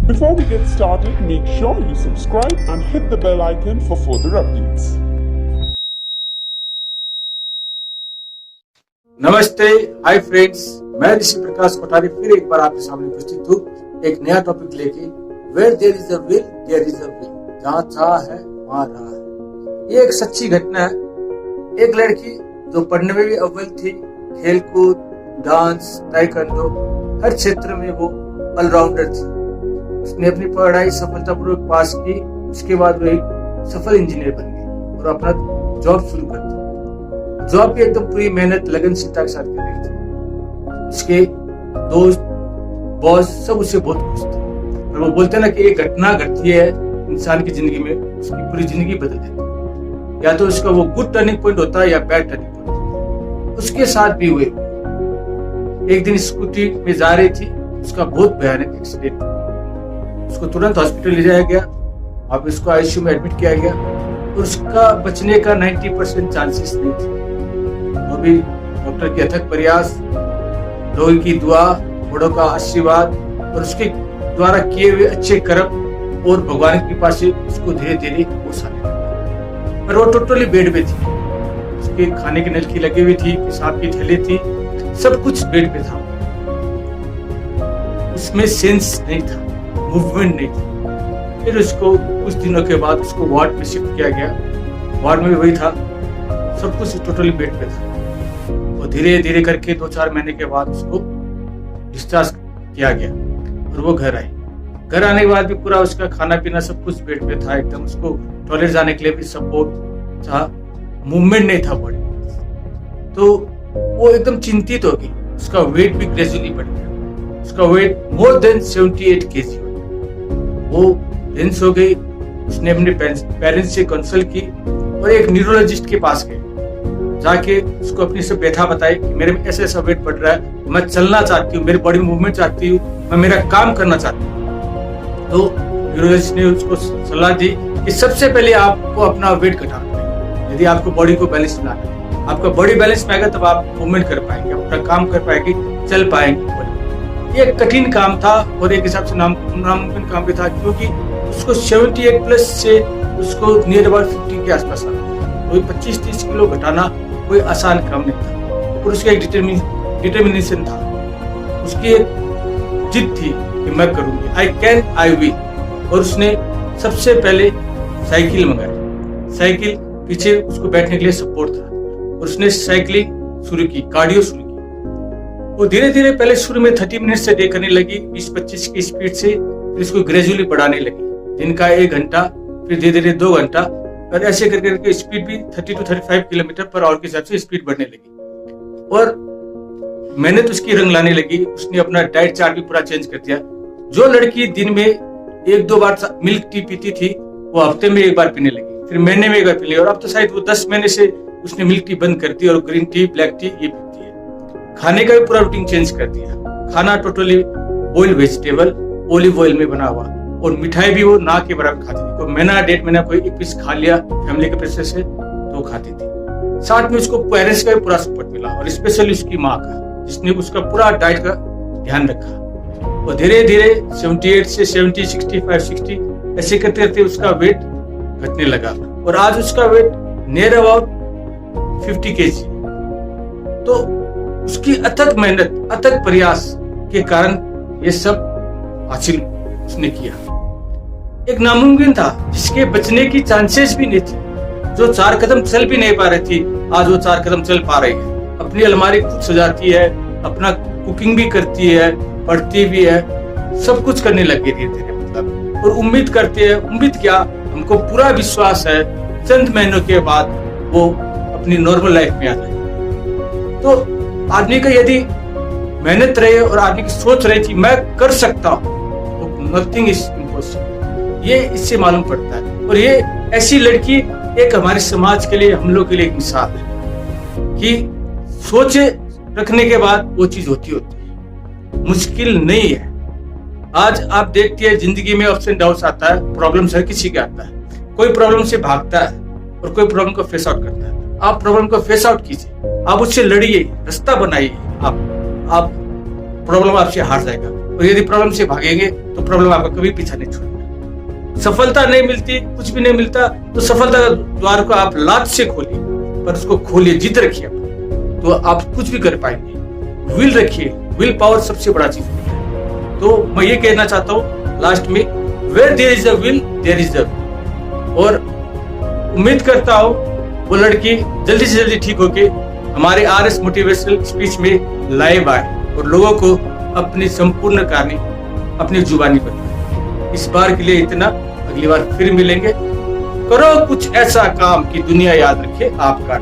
Before we get started, make sure you subscribe and hit the bell icon for further updates. नमस्ते, hi friends, मैं ऋषि प्रकाश कोठारी फिर एक बार आपके सामने उपस्थित हूँ एक नया टॉपिक लेके। Where there is a will there is a way, जहाँ चाह है वहाँ राह है। ये एक सच्ची घटना है। एक लड़की जो पढ़ने में भी अव्वल थी, खेलकूद, डांस, ताइक्वांडो, हर क्षेत्र में वो ऑलराउंडर थी। उसने अपनी पढ़ाई सफलतापूर्वक पास की। उसके बाद वो एक सफल इंजीनियर बन गई और अपना जॉब शुरू कर दी। जॉब भी एकदम पूरी मेहनत लगनशीलता के साथ कर रही थी। उसके दोस्त, बॉस सब उससे बहुत खुश थे। और वो बोलते ना कि एक घटना घटती है इंसान की जिंदगी में, उसकी पूरी जिंदगी बदल देती है। या तो उसका वो गुड टर्निंग पॉइंट होता है या बैड टर्निंग पॉइंट। उसके साथ भी हुए। एक दिन स्कूटी में जा रही थी, उसका बहुत भयानक एक्सीडेंट। उसको तुरंत हॉस्पिटल ले जाया गया। अब उसको आईसीयू में एडमिट किया गया और उसका बचने का 90% चांसेस नहीं थे। वो भी डॉक्टर के अथक प्रयास, लोगों की दुआ, बड़ों का आशीर्वाद और उसके द्वारा किए हुए अच्छे कर्म और भगवान की कृपा से उसको धीरे धीरे होश आने लगा। पर वो टोटली बेड पे थी। उसके खाने की नलकी लगी हुई थी, पेशाब की थैली थी, सब कुछ बेड पे था। उसमें सेंस नहीं था, मूवमेंट नहीं थी। फिर उसको कुछ दिनों के बाद उसको वार्ड में शिफ्ट किया गया। वार्ड में भी वही था, सब कुछ टोटली बेड पे था। वो धीरे धीरे करके 2-4 महीने के बाद उसको डिस्चार्ज किया गया और वो घर आई। घर आने के बाद भी पूरा उसका खाना पीना सब कुछ बेड पे था एकदम। उसको टॉयलेट जाने के लिए भी सपोर्ट था, मूवमेंट नहीं था बॉडी। तो वो एकदम चिंतित हो गई। उसका वेट भी ग्रेजुअली बढ़ गया। उसका वेट मोर देन 78 kg। वो टेंस हो गई। उसने अपने पेरेंट्स से कंसल्ट की और एक न्यूरोलॉजिस्ट के पास गए। जाके उसको अपनी सब व्यथा बताई कि मेरे में ऐसा वेट बढ़ रहा है, मैं चलना चाहती हूँ, मेरी बॉडी मूवमेंट चाहती हूँ, मैं मेरा काम करना चाहती हूँ। तो न्यूरोलॉजिस्ट ने उसको सलाह दी कि सबसे पहले आपको अपना वेट घटाना है। यदि आपको बॉडी को बैलेंस में लाना है, आपका बॉडी बैलेंस में आएगा तब आप मूवमेंट कर पाएंगे, अपना काम कर पाएंगे, चल पाएंगे। ये कठिन काम था और एक हिसाब से नामुमकिन काम भी था, क्योंकि उसको 78 प्लस से उसको नियर अबाउट 50 के आसपास आना। कोई 25-30 किलो घटाना कोई आसान काम नहीं था। और उसका एक डिटर्मिनेशन था, उसकी एक जिद थी कि मैं करूंगी, आई कैन, आई विल। और उसने सबसे पहले साइकिल मंगाई। साइकिल पीछे उसको बैठने के लिए सपोर्ट था और उसने साइकिलिंग शुरू की, कार्डियो शुरू की। वो धीरे धीरे पहले शुरू में 30 मिनट से डे करने लगी, 20-25 की स्पीड से। फिर इसको ग्रेजुअली बढ़ाने लगी, दिन का 1 घंटा, फिर धीरे धीरे 2 घंटा, और ऐसे करके स्पीड भी 30 to 35 किलोमीटर पर आवर के हिसाब से स्पीड बढ़ने लगी। और मेहनत उसकी रंग लाने लगी। उसने अपना डाइट चार्ट भी पूरा चेंज कर दिया। जो लड़की दिन में 1-2 बार मिल्क टी पीती थी, वो हफ्ते में 1 बार पीने लगी, फिर महीने में 1 बार पी ली। और अब तो शायद वो 10 महीने से उसने मिल्क टी बंद कर दी और ग्रीन टी, ब्लैक टी ये पीती है। खाने का भी पूरा रूटीन चेंज कर दिया। खाना totally boiled vegetable, olive oil में बना हुआ, और मिठाई भी वो ना के बराबर खाती थी। कोई महीना 1.5 महीना कोई एक पीस खा लिया फैमिली के पैसे से तो खाती थी। साथ में उसको पेरेंट्स का भी पूरा सपोर्ट मिला और स्पेशली उसकी माँ का, जिसने उसका पूरा डाइट का ध्यान रखा। और धीरे धीरे 78 से 70, 65, 60 ऐसे करते करते उसका वेट घटने लगा और आज उसका वेट नियर अबाउट 50 kg। तो उसकी अथक मेहनत, अथक प्रयास के कारण ये सब हासिल उसने किया। एक नामुमकिन था जिसके बचने की चांसेस भी नहीं थी। जो 4 कदम चल भी नहीं पा रही थी, आज वो 4 कदम चल पा रही है। अपनी अलमारी खुद सजाती है, अपना कुकिंग भी करती है, पढ़ती भी है, सब कुछ करने लगी धीरे धीरे। मतलब और उम्मीद करते हैं, उम्मीद क्या, हमको पूरा विश्वास है चंद महीनों के बाद वो अपनी नॉर्मल लाइफ में आ जाए। तो आदमी का यदि मेहनत रहे और आदमी की सोच रही थी मैं कर सकता हूँ, तो नथिंग इज इम्पॉसिबल। ये इससे मालूम पड़ता है। और ये ऐसी लड़की एक हमारे समाज के लिए, हम लोग के लिए एक मिसाल है कि सोचे रखने के बाद वो चीज होती है। मुश्किल नहीं है। आज आप देखते हैं जिंदगी में अप्स एंड डाउन्स आता है, प्रॉब्लम हर किसी का आता है। कोई प्रॉब्लम से भागता है और कोई प्रॉब्लम को फेस आउट करता है। आप प्रॉब्लम को फेस आउट कीजिए, आप उससे लड़िए, रास्ता बनाइए। आप प्रॉब्लम आपसे हार जाएगा। और यदि प्रॉब्लम से भागेंगे तो प्रॉब्लम आपका कभी पीछा नहीं छोड़ेगा। सफलता नहीं मिलती, कुछ भी नहीं मिलता, तो सफलता का द्वार को आप लात से खोलिए, पर उसको खोलिए, जिद रखिए, तो आप कुछ भी कर पाएंगे। विल रखिए, विल पावर सबसे बड़ा चीज है। तो मैं ये कहना चाहता हूँ लास्ट में, where there is a will there is a, और उम्मीद करता हूँ वो लड़की जल्दी से जल्दी ठीक होके हमारे RS मोटिवेशनल स्पीच में लाइव आए और लोगों को अपनी संपूर्ण कहानी अपनी जुबानी बताए। इस बार के लिए इतना, अगली बार फिर मिलेंगे। करो कुछ ऐसा काम कि दुनिया याद रखे आपका।